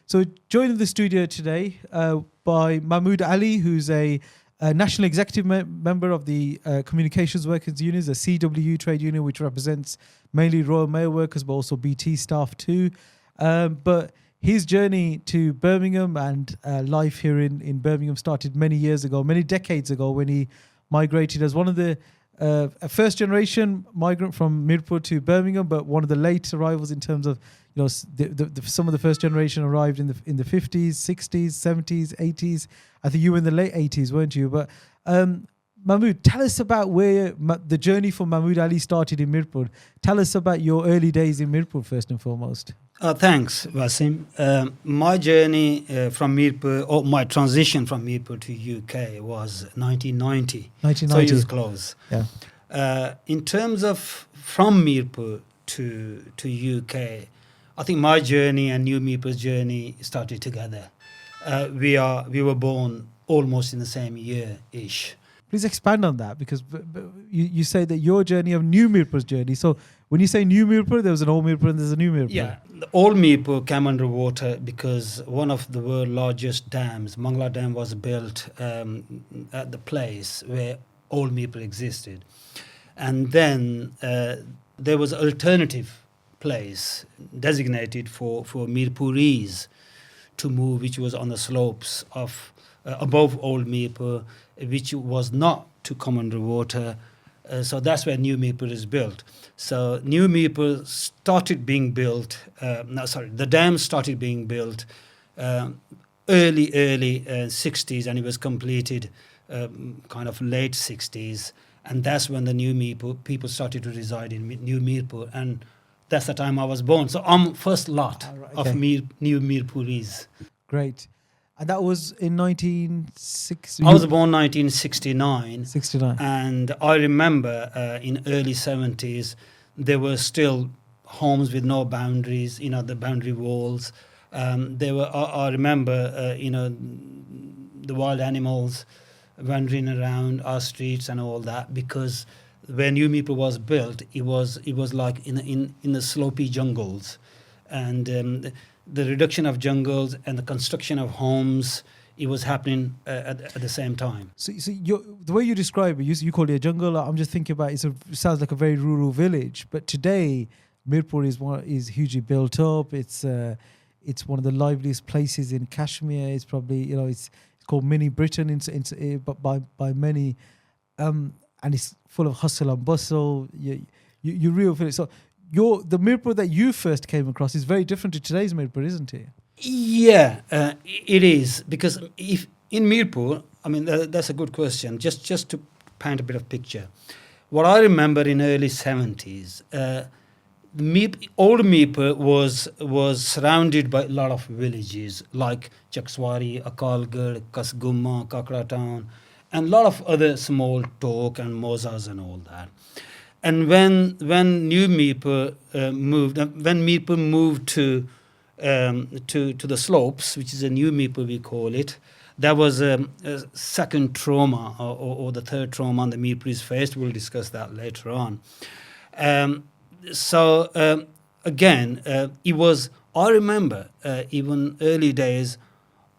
So joined in the studio today by Mahmood Ali, who's a national executive member of the Communications Workers Union, a CWU trade union, which represents mainly Royal Mail workers, but also BT staff too. But his journey to Birmingham and life here in Birmingham started many years ago, many decades ago, when he migrated as one of the a first generation migrant from Mirpur to Birmingham, but one of the late arrivals in terms of, you know, some of the first generation arrived in the 50s, 60s, 70s, 80s. I think you were in the late 80s, weren't you? But Mahmood, tell us about where the journey for Mahmood Ali started in Mirpur. Tell us about your early days in Mirpur first and foremost. Thanks, Wasim. My journey from Mirpur, or my transition from Mirpur to UK was 1990. 1990. So it was close. Yeah. In terms of from Mirpur to UK, I think my journey and New Mirpur's journey started together. We were born almost in the same year-ish. Please expand on that, because you say that your journey of New Mirpur's journey. So when you say New Mirpur, there was an old Mirpur and there's a new Mirpur. Yeah, the old Mirpur came under water because one of the world's largest dams, Mangla Dam, was built at the place where old Mirpur existed. And then there was an alternative place designated for Mirpuris to move, which was on the slopes of above old Mirpur, which was not to come under water. So that's where New Mirpur is built. So New Mirpur started being built, the dam started being built early 60s, and it was completed kind of late 60s. And that's when the New Mirpur people started to reside in New Mirpur. And that's the time I was born. So I'm first lot of New Mirpuris. Great. And that was in 1960? I was born 1969. 69. And I remember in early 70s, there were still homes with no boundaries, the boundary walls. I remember, the wild animals wandering around our streets and all that, because when New Mirpur was built, it was like in the slopey jungles. And the reduction of jungles and the construction of homes, it was happening at the same time. So the way you describe it, you call it a jungle. I'm just thinking about it sounds like a very rural village. But today, Mirpur is hugely built up. It's one of the liveliest places in Kashmir. It's probably, it's called Mini Britain by many, and it's full of hustle and bustle. You real feel it. So the Mirpur that you first came across is very different to today's Mirpur, isn't it? Yeah, it is. Because if in Mirpur, that's a good question. Just to paint a bit of picture. What I remember in early 70s, old Mirpur was surrounded by a lot of villages like Chakswari, Akalgarh, Kasgumma, Kakra Town, and a lot of other small Tok and Mozas and all that. And when New Mirpur moved, when Mirpur moved to the slopes, which is a New Mirpur we call it, there was a second trauma or the third trauma on the Mirpur's faced. We'll discuss that later on. Again, it was. I remember even early days,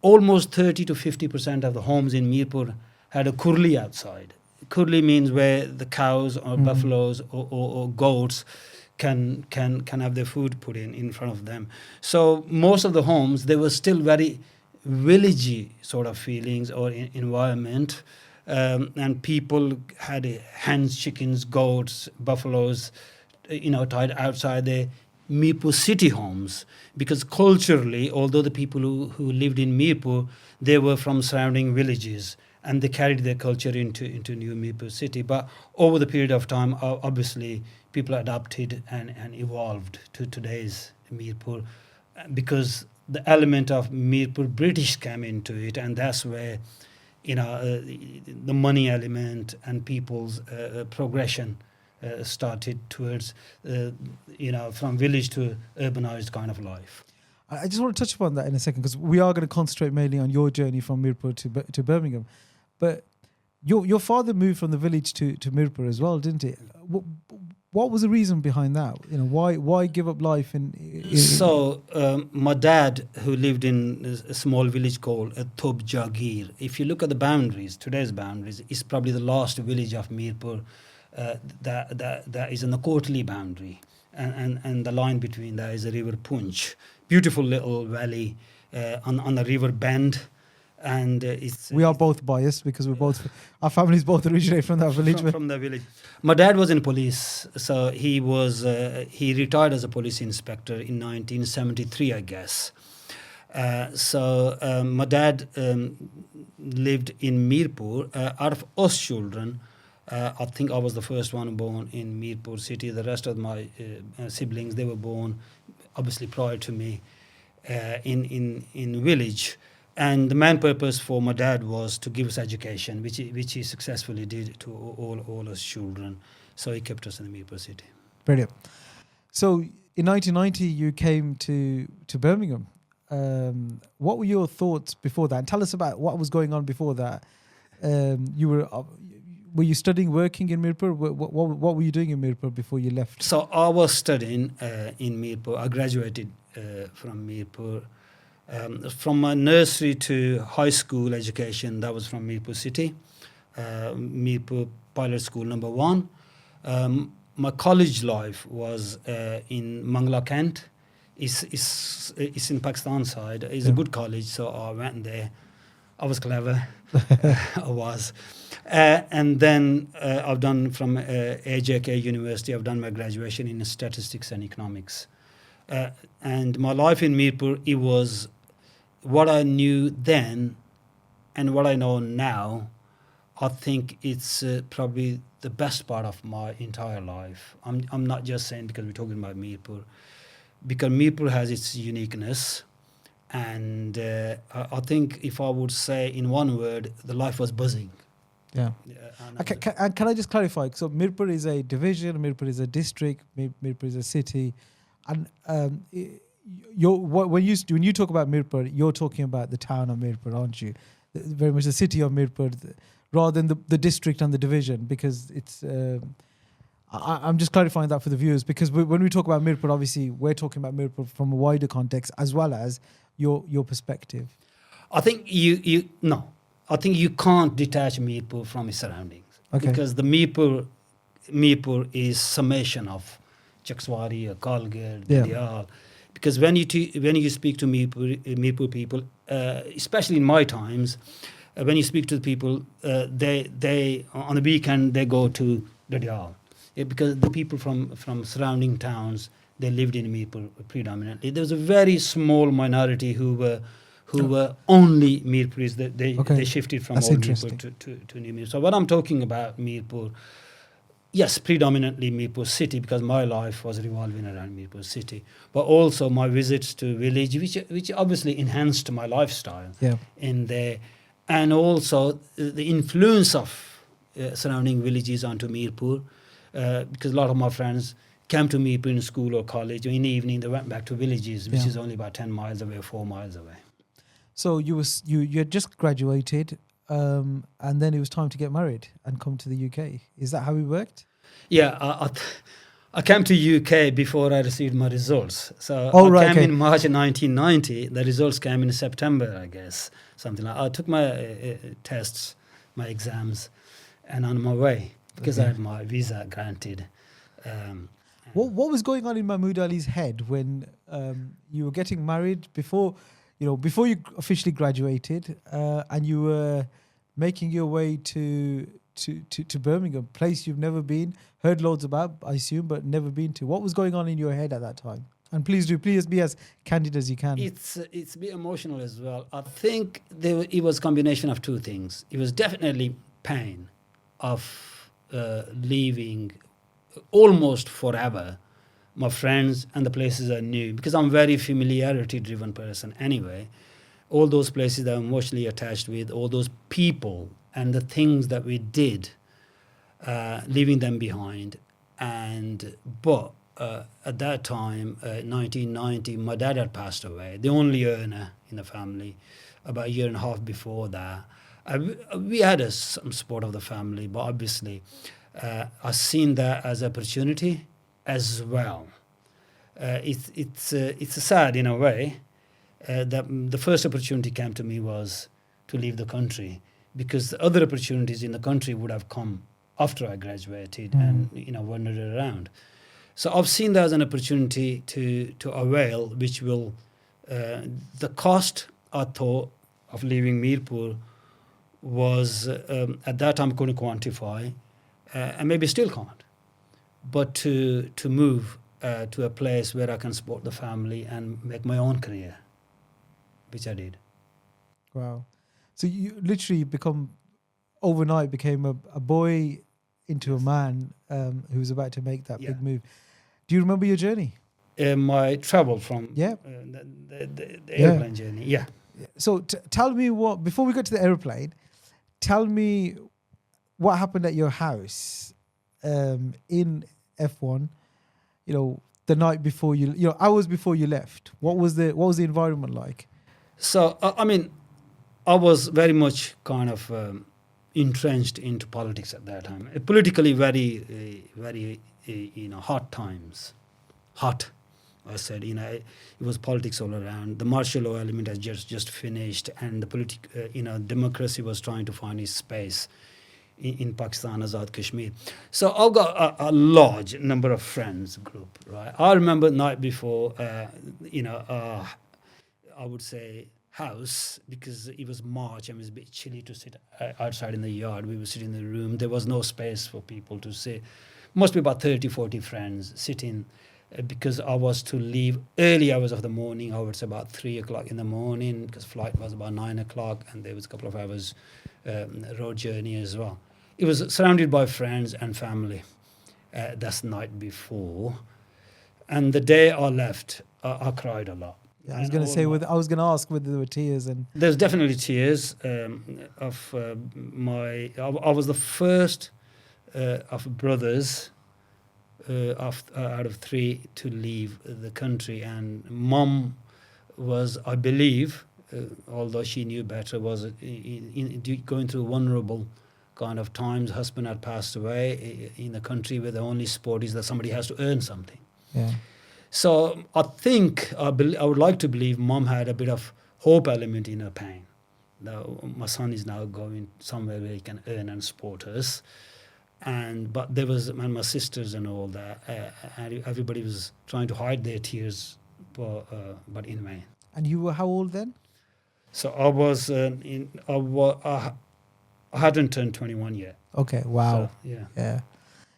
almost 30 to 50% of the homes in Mirpur had a kurli outside. Kurli means where the cows or buffaloes or goats can have their food put in front of them. So most of the homes, they were still very villagey sort of feelings or environment, and people had hens, chickens, goats, buffaloes, tied outside their Mirpur city homes, because culturally, although the people who lived in Mirpur, they were from surrounding villages, and they carried their culture into New Mirpur city. But over the period of time, obviously, people adapted and evolved to today's Mirpur, because the element of Mirpur British came into it, and that's where, the money element and people's progression started towards, from village to urbanized kind of life. I just want to touch upon that in a second, because we are going to concentrate mainly on your journey from Mirpur to Birmingham. But Your father moved from the village to Mirpur as well, didn't he? What was the reason behind that? You know, why give up life So my dad, who lived in a small village called Thub Jaeger, if you look at the boundaries, today's boundaries, is probably the last village of Mirpur that is on the quarterly boundary, and the line between that is the river Punch, beautiful little valley on the river bend. And we are both biased because our families both originate from that village. From the village. My dad was in police, so he retired as a police inspector in 1973, I guess. So my dad lived in Mirpur. Out of us children, I think I was the first one born in Mirpur city. The rest of my siblings, they were born obviously prior to me in village. And the main purpose for my dad was to give us education, which he successfully did to all us children. So he kept us in the Mirpur city. Brilliant. So in 1990, you came to Birmingham. What were your thoughts before that? And tell us about what was going on before that. Were you studying, working in Mirpur? What were you doing in Mirpur before you left? So I was studying in Mirpur. I graduated from Mirpur. From my nursery to high school education, that was from Mirpur city, Mirpur Pilot School number 1. My college life was in Mangla Kent. It's in Pakistan side. It's a good college, so I went there. I was clever. I was. And then I've done from AJK University, I've done my graduation in statistics and economics. And my life in Mirpur, it was what I knew then and what I know now. I think it's probably the best part of my entire life. I'm not just saying because we're talking about Mirpur, because Mirpur has its uniqueness. And I think if I would say in one word, the life was buzzing. Yeah. Can I just clarify? So Mirpur is a division, Mirpur is a district, Mirpur is a city. And when you talk about Mirpur, you're talking about the town of Mirpur, aren't you? Very much the city of Mirpur, rather than the district and the division, because it's. I'm just clarifying that for the viewers, because when we talk about Mirpur, obviously we're talking about Mirpur from a wider context as well as your perspective. I think I think you can't detach Mirpur from its surroundings, because the Mirpur is summation of Chakswari or Kalgir, Dadyal. Because when you speak to Mirpur people, especially in my times, when you speak to the people, they on the weekend they go to Dadyal, because the people from surrounding towns, they lived in Mirpur predominantly. There was a very small minority who were only Mirpuris. They shifted from old Mirpur to new Mirpur. So when I'm talking about Mirpur, yes, predominantly Mirpur city, because my life was revolving around Mirpur city, but also my visits to village, which obviously enhanced my lifestyle in there, and also the influence of surrounding villages onto Mirpur, because a lot of my friends came to Mirpur in school or college, or in the evening they went back to villages, which is only about 10 miles away or 4 miles away. So you had just graduated, and then it was time to get married and come to the UK. Is that how it worked? Yeah, I came to UK before I received my results. So I came in March 1990. The results came in September, I guess, something like that. I took my tests, my exams, and on my way, because I had my visa granted. What was going on in Mahmood Ali's head when you were getting married before you officially graduated, and you were making your way to Birmingham, place you've never been, heard loads about, I assume, but never been to? What was going on in your head at that time? And please be as candid as you can. It's a bit emotional as well. I think it was a combination of two things. It was definitely pain of leaving almost forever my friends and the places I knew, because I'm a very familiarity driven person anyway. All those places that I'm emotionally attached with, all those people and the things that we did, leaving them behind. But at that time, 1990, my dad had passed away, the only earner in the family, about a year and a half before that. We had some support of the family, but obviously I've seen that as opportunity as well. It's sad in a way that the first opportunity came to me was to leave the country, because the other opportunities in the country would have come after I graduated and wandered around. So I've seen that as an opportunity to avail, which will the cost I thought of leaving Mirpur was at that time couldn't quantify, and maybe still can't. But to move to a place where I can support the family and make my own career, which I did. Wow. So you literally overnight became a boy into a man who was about to make that big move. Do you remember your journey? My travel from the airplane journey. Yeah. So tell me before we go to the airplane, tell me what happened at your house in F1, the night before hours before you left. What was the environment like? So, I was very much kind of entrenched into politics at that time. Politically very hot times. Hot, I said. It was politics all around. The martial law element has just finished, and the democracy was trying to find its space in Pakistan, Azad Kashmir. So I've got a large number of friends group, right? I remember the night before, I would say house, because it was March and it was a bit chilly to sit outside in the yard. We were sitting in the room. There was no space for people to sit. Must be about 30, 40 friends sitting, because I was to leave early hours of the morning. I would say about 3 o'clock in the morning, because flight was about 9 o'clock, and there was a couple of hours road journey as well. It was surrounded by friends and family. That's the night before. And the day I left, I cried a lot. Yeah, I was going to ask whether there were tears. And there's definitely tears of I was the first of brothers out of 3 to leave the country, and Mum was, I believe, although she knew better, was going through vulnerable kind of times. Husband had passed away in a country where the only sport is that somebody has to earn something. Yeah. So I think I would like to believe Mum had a bit of hope element in her pain. Now, my son is now going somewhere where he can earn and support us. But there was, and my sisters and all that, and everybody was trying to hide their tears, but in vain. And you were how old then? So I was I hadn't turned 21 yet. Okay, wow. So, yeah.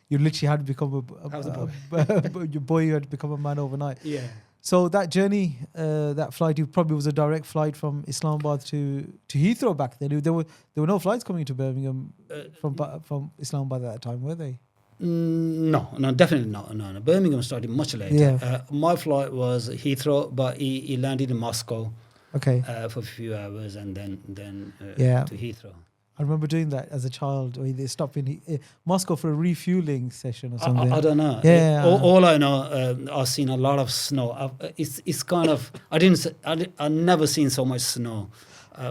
You literally had to become your boy. You had to become a man overnight. Yeah. So that journey, that flight, it probably was a direct flight from Islamabad to Heathrow back then. There were no flights coming to Birmingham from Islamabad at that time, were they? No, definitely not. No. Birmingham started much later. Yeah. My flight was Heathrow, but he landed in Moscow. Okay. For a few hours, and then to Heathrow. I remember doing that as a child. Or they stopped in Moscow for a refueling session or something. I don't know. Yeah. All I know, I've seen a lot of snow. It's kind of I never seen so much snow.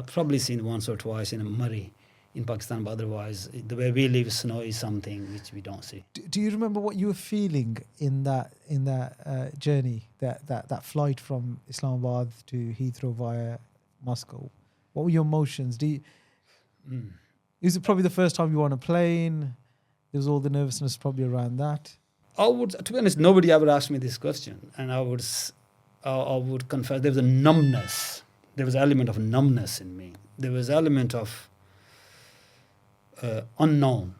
Probably seen once or twice in Murray in Pakistan, but otherwise the way we live, snow is something which we don't see. Do you remember what you were feeling in that journey, that flight from Islamabad to Heathrow via Moscow? What were your emotions? Is it probably the first time you were on a plane? There was all the nervousness probably around that. To be honest, nobody ever asked me this question, and I would confess there was a numbness. There was an element of numbness in me. There was an element of unknown,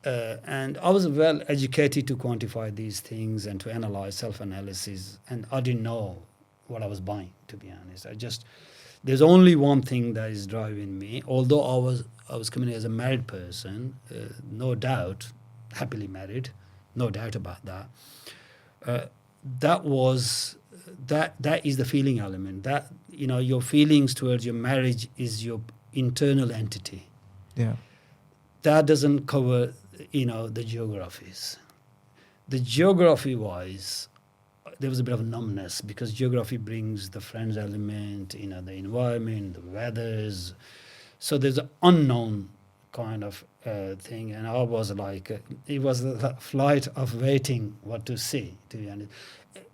and I was well educated to quantify these things and to analyze self-analysis, and I didn't know what I was buying, to be honest. There's only one thing that is driving me. Although I was coming as a married person, no doubt, happily married, no doubt about that. That is the feeling element. That your feelings towards your marriage is your internal entity. Yeah. That doesn't cover the geographies. The geography-wise, there was a bit of numbness, because geography brings the friends element, the environment, the weathers, So there's an unknown kind of thing, and I was like, it was a flight of waiting what to see, to be honest.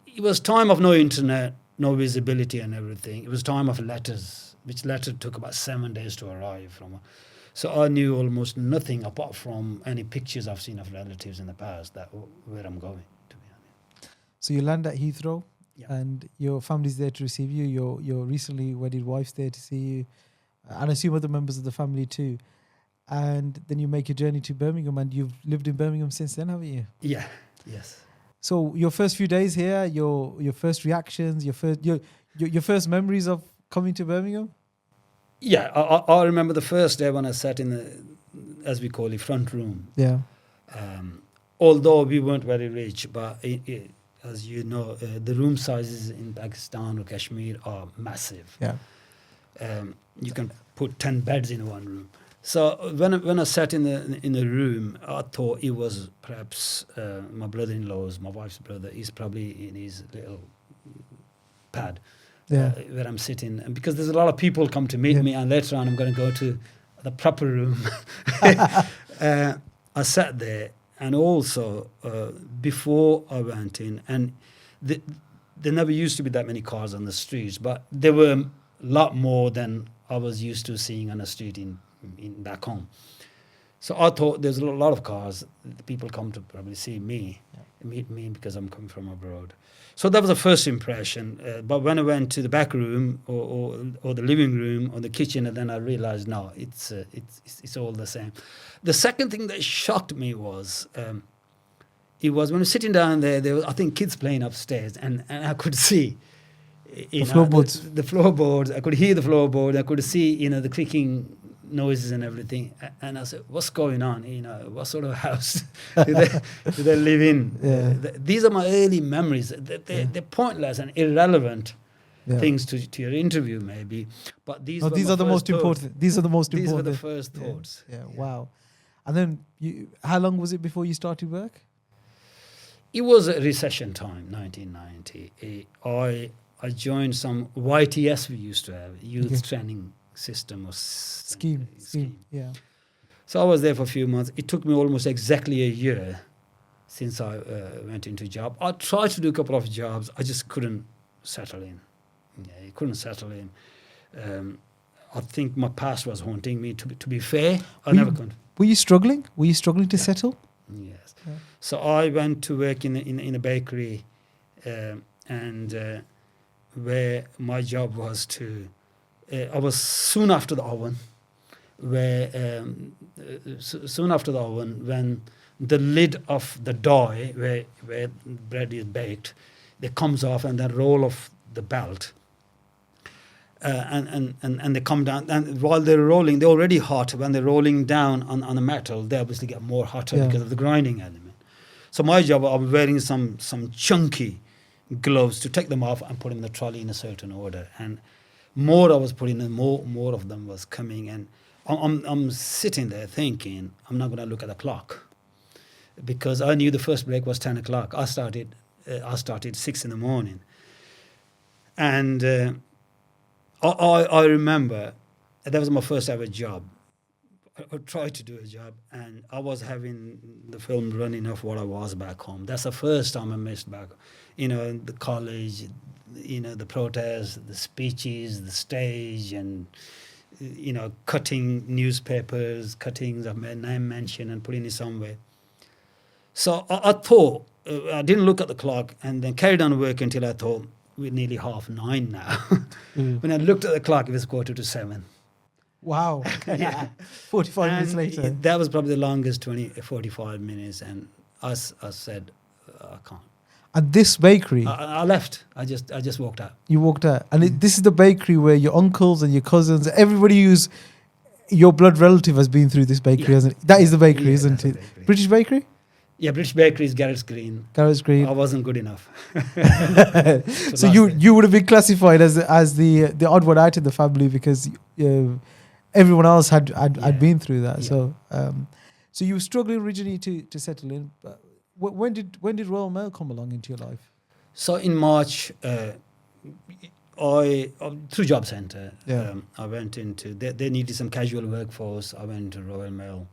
It was time of no internet, no visibility and everything. It was time of letters, which letter took about 7 days to arrive from. So I knew almost nothing apart from any pictures I've seen of relatives in the past that where I'm going, to be honest. So you land at Heathrow, Yeah. and your family's there to receive you. Your recently wedded wife's there to see you, and I assume other members of the family too. And then you make your journey to Birmingham, and you've lived in Birmingham since then, haven't you? Yeah, yes. So your first few days here, your first reactions, your first memories of coming to Birmingham. Yeah, I remember the first day when I sat in the, as we call it, front room. Yeah, Although we weren't very rich, but as you know, the room sizes in Pakistan or Kashmir are massive. yeah, You can put 10 beds in one room. So when I sat in the room, I thought it was perhaps my brother-in-law's, my wife's brother. He's probably in his little pad. yeah. Where I'm sitting, and because there's a lot of people come to meet Yeah. me, and later on I'm going to go to the proper room. I sat there, and also before I went in, and there never used to be that many cars on the streets, but there were a lot more than I was used to seeing on the street in back home. So I thought there's a lot of cars. The people come to probably see me, meet me because I'm coming from abroad. So that was the first impression. But when I went to the back room or the living room or the kitchen, and then I realized, no, it's all the same. The second thing that shocked me was it was when I was sitting down there was, I think, kids playing upstairs, and I could see The floorboards. The floorboards. I could hear the floorboard. I could see the creaking noises and everything. And I said, what's going on? What sort of house do they live in? Yeah. These are my early memories. They're pointless and irrelevant Yeah. things to your interview, maybe. But these No, were these my are the first most thoughts. important. These are the most These were important. the first thoughts. Yeah. Wow. And then how long was it before you started work? It was a recession time, 1990. I joined some YTS we used to have, Youth Okay. Training System or Scheme. Yeah. So I was there for a few months. It took me almost exactly a year since I went into job. I tried to do a couple of jobs. I just couldn't settle in. Yeah, I couldn't settle in. I think my past was haunting me. To be fair, I never could. Were you struggling? Were you struggling to settle? Yes. Yeah. So I went to work in a bakery, and where my job was to. I was soon after the oven, soon after the oven, when the lid of the die where bread is baked, it comes off, and then roll off the belt. And they come down, and while they're rolling, they're already hot. When they're rolling down on the metal, they obviously get more hotter Yeah. because of the grinding element. So my job, I was wearing some chunky gloves to take them off and put them in the trolley in a certain order. And more I was putting in, more of them was coming. And I'm sitting there thinking, I'm not going to look at the clock, because I knew the first break was 10 o'clock. I started 6 in the morning. And I remember that was my first ever job. I tried to do a job, and I was having the film running off what I was back home. That's the first time I missed back, the college, the protests, the speeches, the stage, and, cutting newspapers, cuttings of my name mention and putting it somewhere. So I thought, I didn't look at the clock, and then carried on work until I thought, we're nearly 9:30 now. When I looked at the clock, it was 7:15. Wow. Yeah. 45 minutes And later. that was probably the longest 45 minutes. And I said, I can't. At this bakery, I left. I just walked out. you walked out. And this is the bakery where your uncles and your cousins, everybody who's your blood relative has been through this bakery, Yeah. hasn't it? That is the bakery, Yeah, isn't that's the it? bakery. British bakery? Yeah, British Bakery is Garrett's Green. Garrett's Green. I wasn't good enough. So you would have been classified as the odd one out in the family, because everyone else had Yeah. been through that. Yeah. So you were struggling originally to settle in. But when did Royal Mail come along into your life? So in March, through job centre, Yeah. I went into. They needed some casual workforce. I went to Royal Mail,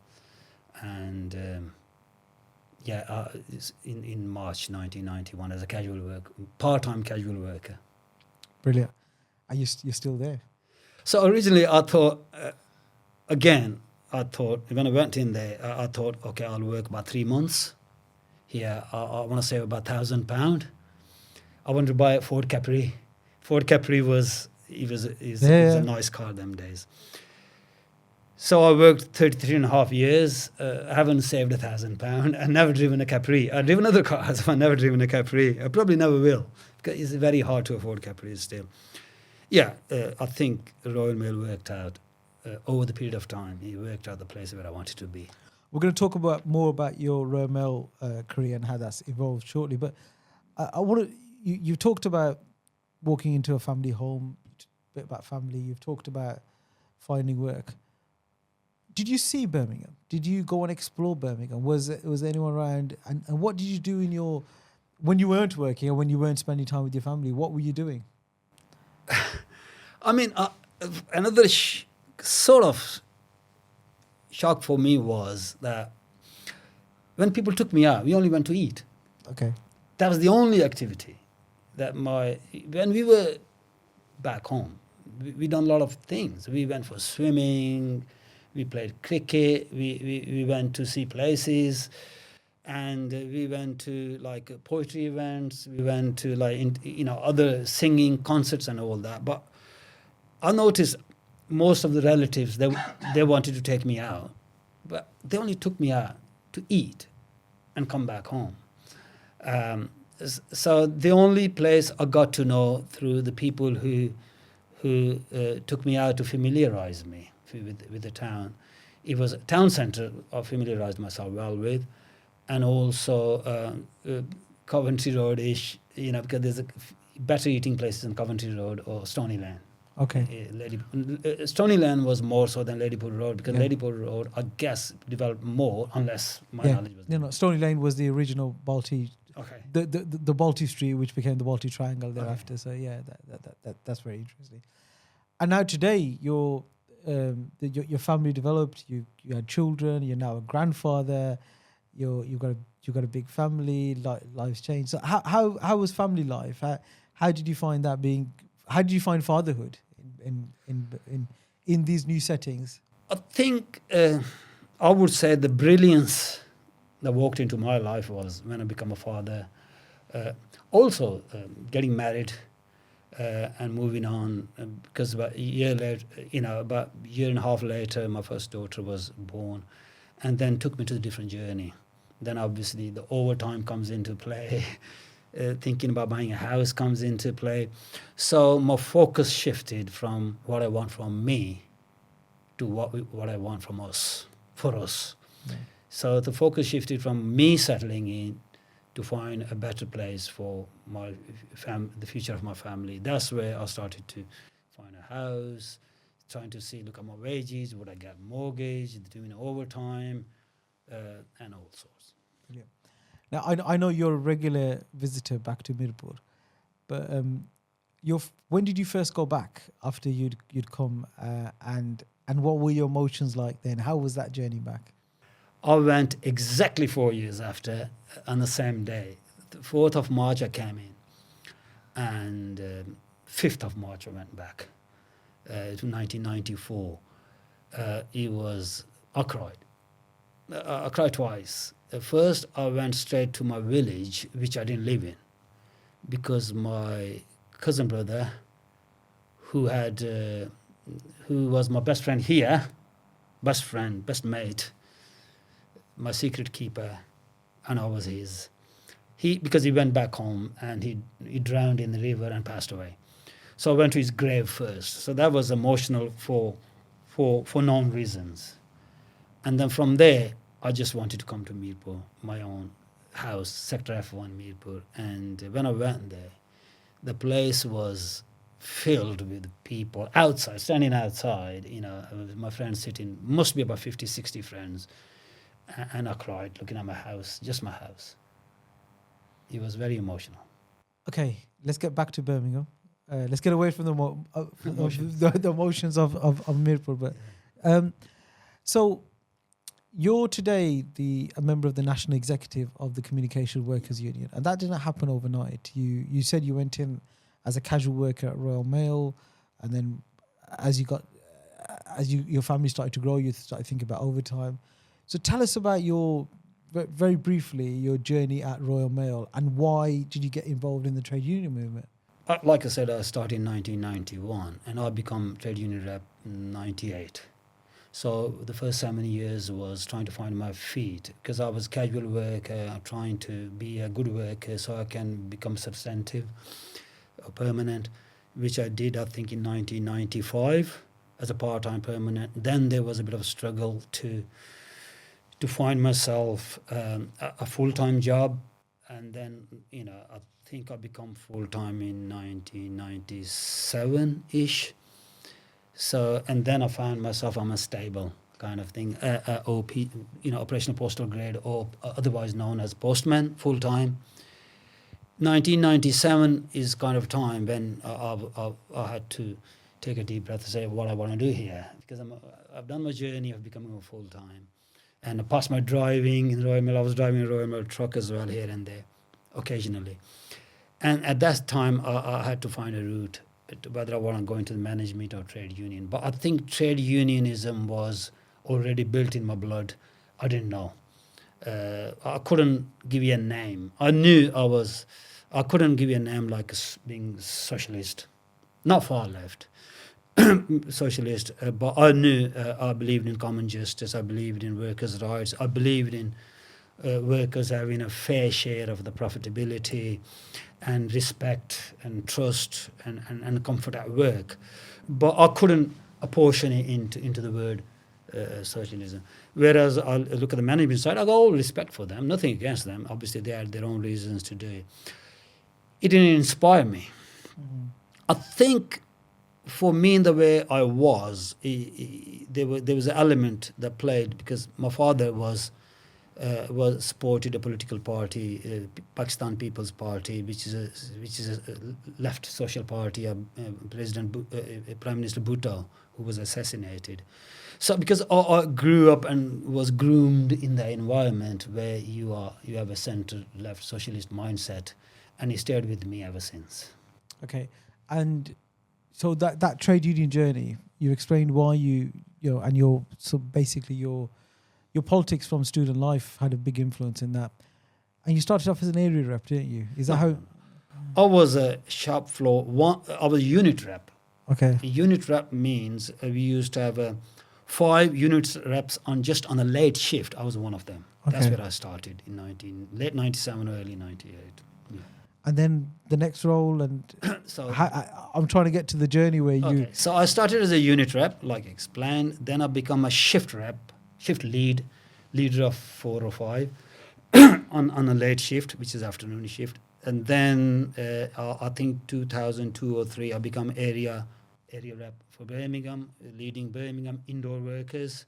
and it's in March 1991 as a part-time casual worker. Brilliant. And you're still there. So originally I thought, when I went in there, I thought, okay, I'll work about 3 months here. I want to save about £1,000. I wanted to buy a Ford Capri. Ford Capri was a nice car them days. So I worked 33 and a half years. I haven't saved £1,000 and never driven a Capri. I've driven other cars, but I've never driven a Capri. I probably never will, because it's very hard to afford Capris still. Yeah, I think Royal Mail worked out over the period of time. It worked out the place where I wanted to be. We're going to talk more about your Royal Mail career and how that's evolved shortly. But I want to. You talked about walking into a family home, a bit about family. You've talked about finding work. Did you see Birmingham? Did you go and explore Birmingham? Was there anyone around? And what did you do when you weren't working or when you weren't spending time with your family? What were you doing? I mean, another sort of shock for me was that when people took me out, we only went to eat. Okay. That was the only activity that when we were back home, we done a lot of things. We went for swimming, we played cricket, we went to see places, and we went to like poetry events, we went to other singing concerts and all that. But I noticed most of the relatives, they wanted to take me out, but they only took me out to eat and come back home. So the only place I got to know through the people who took me out to familiarize me with the town. It was a town centre I familiarized myself well with, and also Coventry Road-ish, because there's better eating places in Coventry Road or Stony Lane. Okay. Stony Lane was more so than Ladypool Road, because Ladypool Road, I guess, developed more, unless my knowledge was... No, Stony Lane was the original Balti... Okay. The Balti Street, which became the Balti Triangle thereafter. Okay. So yeah, that's very interesting. And now today, your family developed. You had children. You're now a grandfather. You got a big family. Life's changed. So how was family life? How did you find that being? How did you find fatherhood in these new settings? I think I would say the brilliance that walked into my life was when I became a father. Also, getting married and moving on, because about a year later, about a year and a half later, my first daughter was born, and then took me to a different journey. Then obviously the overtime comes into play. Thinking about buying a house comes into play. So my focus shifted from what I want from me to what I want from us, for us. Yeah. So the focus shifted from me settling in to find a better place for the future of my family. That's where I started to find a house, trying to look at my wages, would I get mortgage, doing overtime, and all sorts. Brilliant. Now, I know you're a regular visitor back to Mirpur, but when did you first go back after you'd come, and what were your emotions like then? How was that journey back? I went exactly 4 years after, on the same day. The 4th of March I came in, and 5th of March I went back to 1994. I cried. I cried twice. First, I went straight to my village, which I didn't live in, because my cousin brother, who was my best friend here, best mate, my secret keeper, and I was his. Because he went back home and he drowned in the river and passed away. So I went to his grave first. So that was emotional for known reasons. And then from there, I just wanted to come to Mirpur, my own house, Sector F1 Mirpur. And when I went there, the place was filled with people outside, standing outside. My friends sitting, must be about 50, 60 friends. And I cried looking at my house, just my house. It was very emotional. Okay, let's get back to Birmingham. let's get away from the emotions of Mirpur. But so you're today a member of the national executive of the Communication Workers Union, and that didn't happen overnight. You said you went in as a casual worker at Royal Mail, and then your family started to grow, you started thinking about overtime. So tell us about very briefly, your journey at Royal Mail, and why did you get involved in the trade union movement? Like I said, I started in 1991, and I become trade union rep in 98. So the first 7 years was trying to find my feet, because I was casual worker, trying to be a good worker so I can become substantive or permanent, which I did, I think, in 1995 as a part-time permanent. Then there was a bit of a struggle to find myself a full-time job, and then I think I become full-time in 1997-ish. So, and then I found myself I'm a stable kind of thing, OP, operational postal grade, or otherwise known as postman, full-time. 1997 is kind of time when I had to take a deep breath and say what I want to do here, because I've done my journey of becoming a full-time. And I passed my driving in Royal Mail. I was driving a Royal Mail truck as well, here and there, occasionally. And at that time, I had to find a route, whether I want to go into the management or trade union. But I think trade unionism was already built in my blood. I didn't know. I couldn't give you a name. I couldn't give you a name like being socialist, not far left. Socialist, but I knew I believed in common justice, I believed in workers' rights, I believed in workers having a fair share of the profitability and respect and trust and comfort at work. But I couldn't apportion it into the word socialism. Whereas I look at the management side, I got all respect for them, nothing against them. Obviously, they had their own reasons to do it. It didn't inspire me. Mm-hmm. I think for me, in the way I was, there was an element that played, because my father was supported a political party, Pakistan People's Party, which is a left social party. Prime Minister Bhutto, who was assassinated. So because I grew up and was groomed in the environment where you have a centre left socialist mindset, and it stayed with me ever since. Okay, and so that trade union journey, you explained why basically your politics from student life had a big influence in that, and you started off as an area rep, didn't you? Is that how? I was a shop floor I was a unit rep. Okay. A unit rep means we used to have 5 units reps on a late shift. I was one of them. Okay. That's where I started in late 97, early 98. Yeah. And then the next role, and so I'm trying to get to the journey where you. So I started as a unit rep, like explained. Then I become a shift rep, shift leader of 4 or 5 on a late shift, which is afternoon shift. And then I think 2002 or 3, I become area rep for Birmingham, leading Birmingham indoor workers.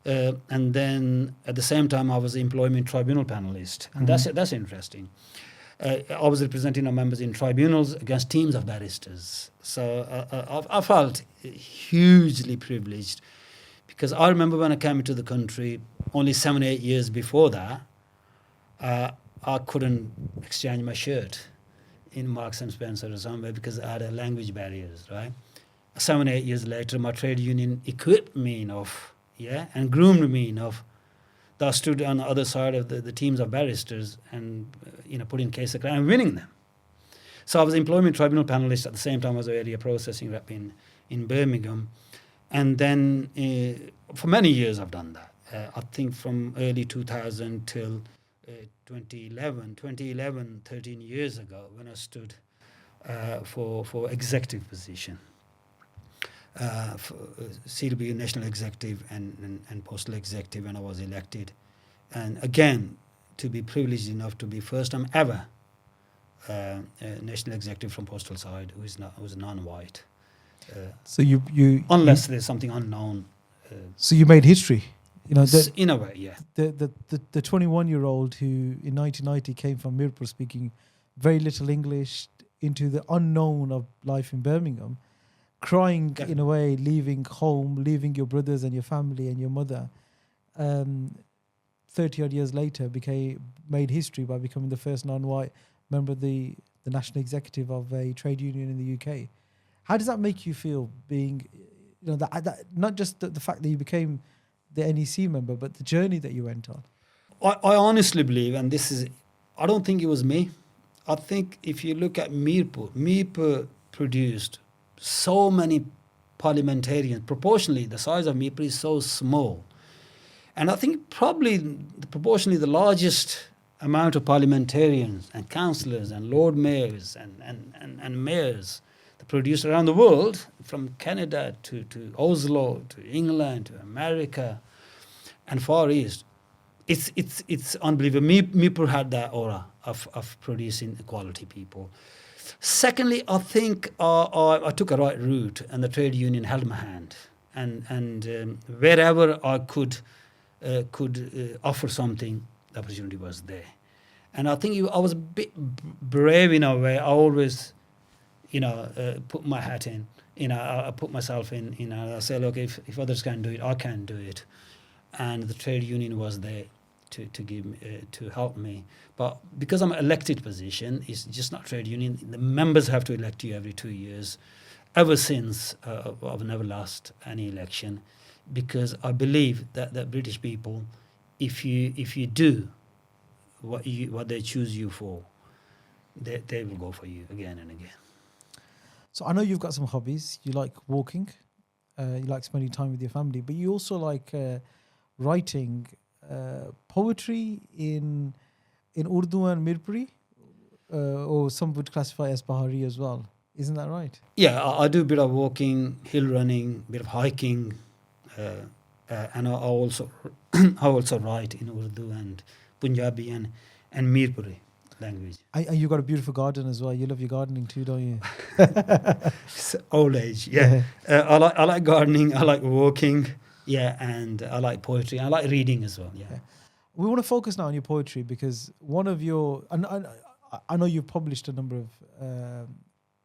And then at the same time, I was the employment tribunal panelist, and that's interesting. I was representing our members in tribunals against teams of barristers. So I felt hugely privileged, because I remember when I came into the country, only 7-8 years before that, I couldn't exchange my shirt in Marks and Spencer or somewhere because I had language barriers, right? 7-8 years later, my trade union equipped me enough, and groomed me enough that I stood on the other side of the teams of barristers and put in case and winning them. So I was employment tribunal panelist at the same time as area processing rep in Birmingham, and then for many years I've done that. I think from early 2000 till 2011, 13 years ago, when I stood for executive position. For CWU national executive and postal executive, and I was elected. And again, to be privileged enough to be first time ever national executive from postal side who's non-white. So you unless there's something unknown. So you made history. In a way, yeah. The 21-year-old who in 1990 came from Mirpur speaking very little English, into the unknown of life in Birmingham, crying in a way, leaving home, leaving your brothers and your family and your mother. 30 odd years later, made history by becoming the first non-white member of the national executive of a trade union in the UK. How does that make you feel, being, that not just the fact that you became the NEC member, but the journey that you went on? I honestly believe, and I don't think it was me. I think if you look at Mirpur produced so many parliamentarians. Proportionally, the size of Mirpur is so small. And I think proportionally the largest amount of parliamentarians and councillors and lord mayors and mayors produced around the world, from Canada to Oslo to England to America and Far East. It's unbelievable. Mirpur had that aura of producing quality people. Secondly, I think I took a right route, and the trade union held my hand, and wherever I could offer something, the opportunity was there. And I think I was a bit brave in a way. I always, put my hat in. I put myself in. I say, look, if others can do it, I can do it. And the trade union was there to help me. But because I'm an elected position, it's just not trade union. The members have to elect you every 2 years. Ever since, I've never lost any election, because I believe that the British people, if you do what they choose you for, they will go for you again and again. So I know you've got some hobbies. You like walking, you like spending time with your family, but you also like writing poetry in Urdu and Mirpuri, or some would classify as Bahari as well. Isn't that right? Yeah, I do a bit of walking, hill running, a bit of hiking, and I also write in Urdu and Punjabi and Mirpuri language. And you got a beautiful garden as well. You love your gardening too, don't you? It's old age, yeah. I like gardening. I like walking, yeah, and I like poetry. I like reading as well, yeah. We want to focus now on your poetry, because one of your, and I know you've published a number of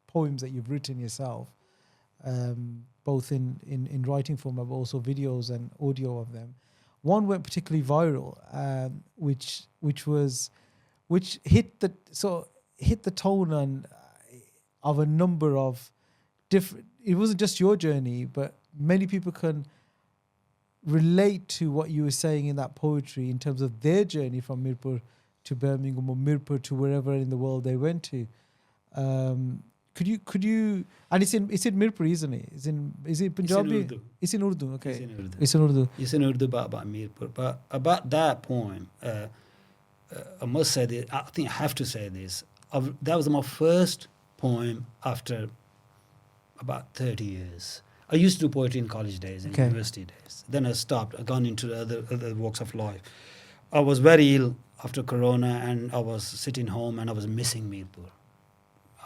poems that you've written yourself, both in writing form, but also videos and audio of them. One went particularly viral, which hit the tone of a number of different. It wasn't just your journey, but many people can relate to what you were saying in that poetry in terms of their journey from Mirpur to Birmingham, or Mirpur to wherever in the world they went to. Could you? And it's in Mirpur, isn't it? Is it Punjabi? It's in Urdu. Okay. It's in Urdu. It's in Urdu about Mirpur. But about that poem, I must say this. I think I have to say this. That was my first poem after about 30 years. I used to do poetry in college days and university days. Then I stopped. I gone into the other walks of life. I was very ill after Corona, and I was sitting home, and I was missing Mirpur.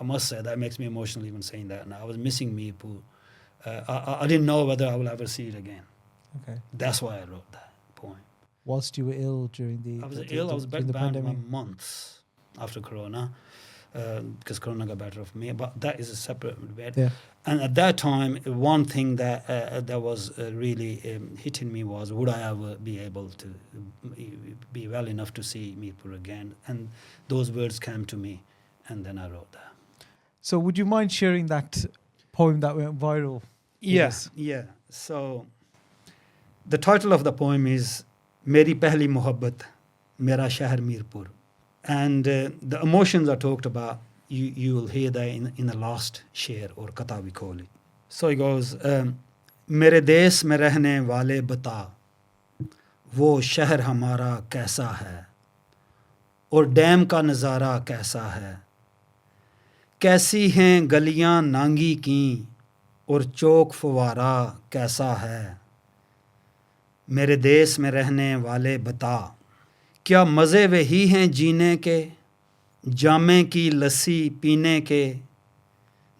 I must say that makes me emotional even saying that now. I was missing Mirpur. I didn't know whether I will ever see it again. Okay. That's why I wrote that poem. Whilst you were ill during the... I was ill. I was bedbound months after Corona, because Corona got better for me. But that is a separate debate. Yeah. And at that time, one thing that was really hitting me was, would I ever be able to be well enough to see Mirpur again? And those words came to me, and then I wrote that. So would you mind sharing that poem that went viral? Yes, yeah. So the title of the poem is Meri Pehli Mohabbat, Mera Shahar Mirpur. And the emotions are talked about. You will hear that in the last share or kata we call it. So it goes, Mere desh mein rehne wale bata, wo shahar hamara kaisa hai, aur dam ka nazara kaisa hai, कैसी हैं गलियां नांगी की और चौक फवारा कैसा है, मेरे देश में रहने वाले बता, क्या मज़े वही हैं जीने के, जामे की लस्सी पीने के,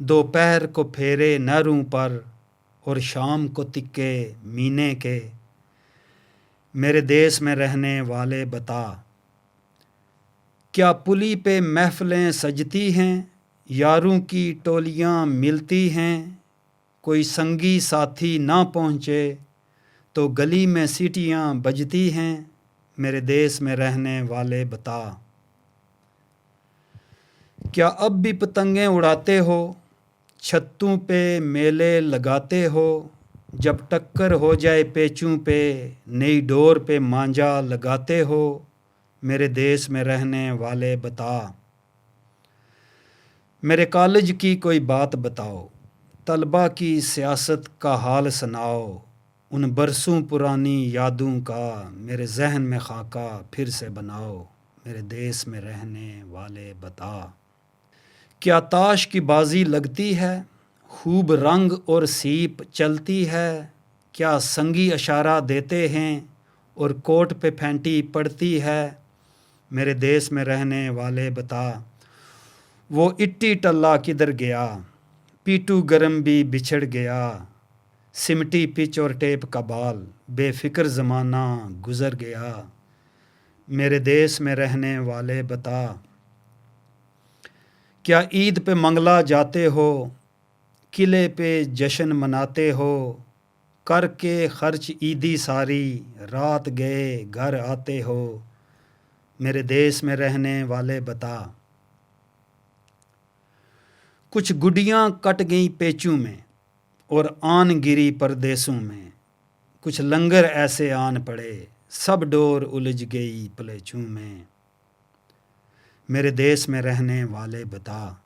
दोपहर को फेरे नहरों पर और शाम को तिक्के मीने के, मेरे देश में रहने वाले बता, क्या पुली पे महफ़िलें सजती हैं यारों की टोलियां मिलती हैं, कोई संगी साथी ना पहुँचे तो गली में सीटियां बजती हैं, मेरे देश में रहने वाले बता। क्या अब भी पतंगे उड़ाते हो, छत्तों पे मेले लगाते हो, जब टक्कर हो जाए पेचों पे नई डोर पे मांझा लगाते हो, मेरे देश में रहने वाले बता। मेरे कॉलेज की कोई बात बताओ, तलबा की सियासत का हाल सुनाओ, उन बरसों पुरानी यादों का मेरे जहन में खाका फिर से बनाओ, मेरे देश में रहने वाले बता। क्या ताश की बाजी लगती है, खूब रंग और सीप चलती है, क्या संगी इशारा देते हैं और कोट पे फैंटी पड़ती है, मेरे देश में रहने वाले बता। वो इट्टी टल्ला किधर गया, पीटू गरम भी बिछड़ गया, सिमटी पिच और टेप का बाल, बेफिक्र ज़माना गुज़र गया, मेरे देश में रहने वाले बता। क्या ईद पे मंगला जाते हो, किले पे जश्न मनाते हो, करके खर्च ईदी सारी, रात गए घर आते हो, मेरे देश में रहने वाले बता। कुछ गुडियां कट गई पेचों में और आन गिरी परदेसों में, कुछ लंगर ऐसे आन पड़े, सब डोर उलझ गई पलेचों में, मेरे देश में रहने वाले बता।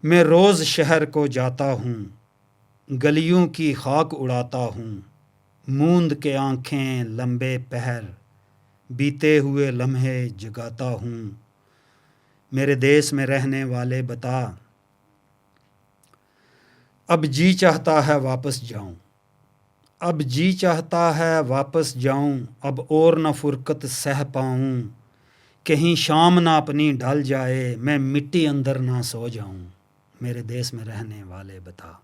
मैं रोज़ शहर को जाता हूँ, गलियों की खाक उड़ाता हूँ, मूंद के आँखें लंबे पहर, बीते हुए लम्हे जगाता हूँ, मेरे देश में रहने वाले बता। अब जी चाहता है वापस जाऊँ, अब जी चाहता है वापस जाऊँ, अब और न फुरकत सह पाऊँ, कहीं शाम ना अपनी ढल जाए, मैं मिट्टी अंदर ना सो जाऊँ, मेरे देश में रहने वाले बता।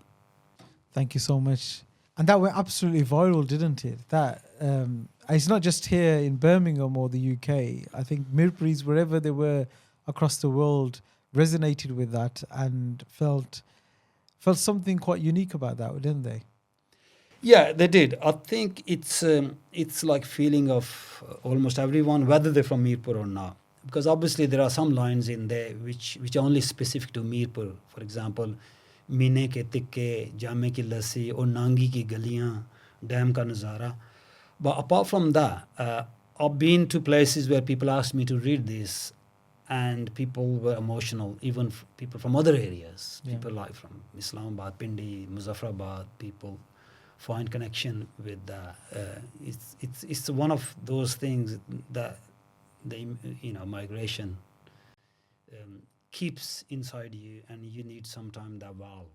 Thank you so much. And that went absolutely viral, didn't it? That it's not just here in Birmingham or the UK. I think Mirpuris, wherever they were across the world, resonated with that and felt something quite unique about that, didn't they? Yeah, they did. I think it's like feeling of almost everyone, whether they're from Mirpur or not. Because obviously there are some lines in there which are only specific to Mirpur. For example, मीने के तिक्के, जामे की लस्सी और नांगी की गलियाँ, dam का नज़ारा. But apart from that, I've been to places where people asked me to read this, and people were emotional, even people from other areas. Yeah. People like from Islamabad, Pindi, Muzaffarabad, people find connection with that. It's one of those things that the migration keeps inside you, and you need sometime that valve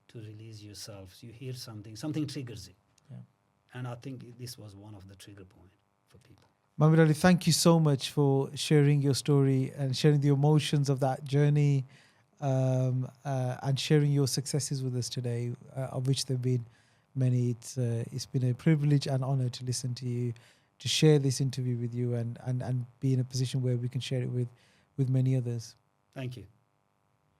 to release yourself. You hear something triggers it. Yeah. And I think this was one of the trigger point for people. Mahmood Ali, thank you so much for sharing your story and sharing the emotions of that journey, and sharing your successes with us today, of which there have been many. It's been a privilege and honor to listen to you, to share this interview with you, and be in a position where we can share it with many others. Thank you.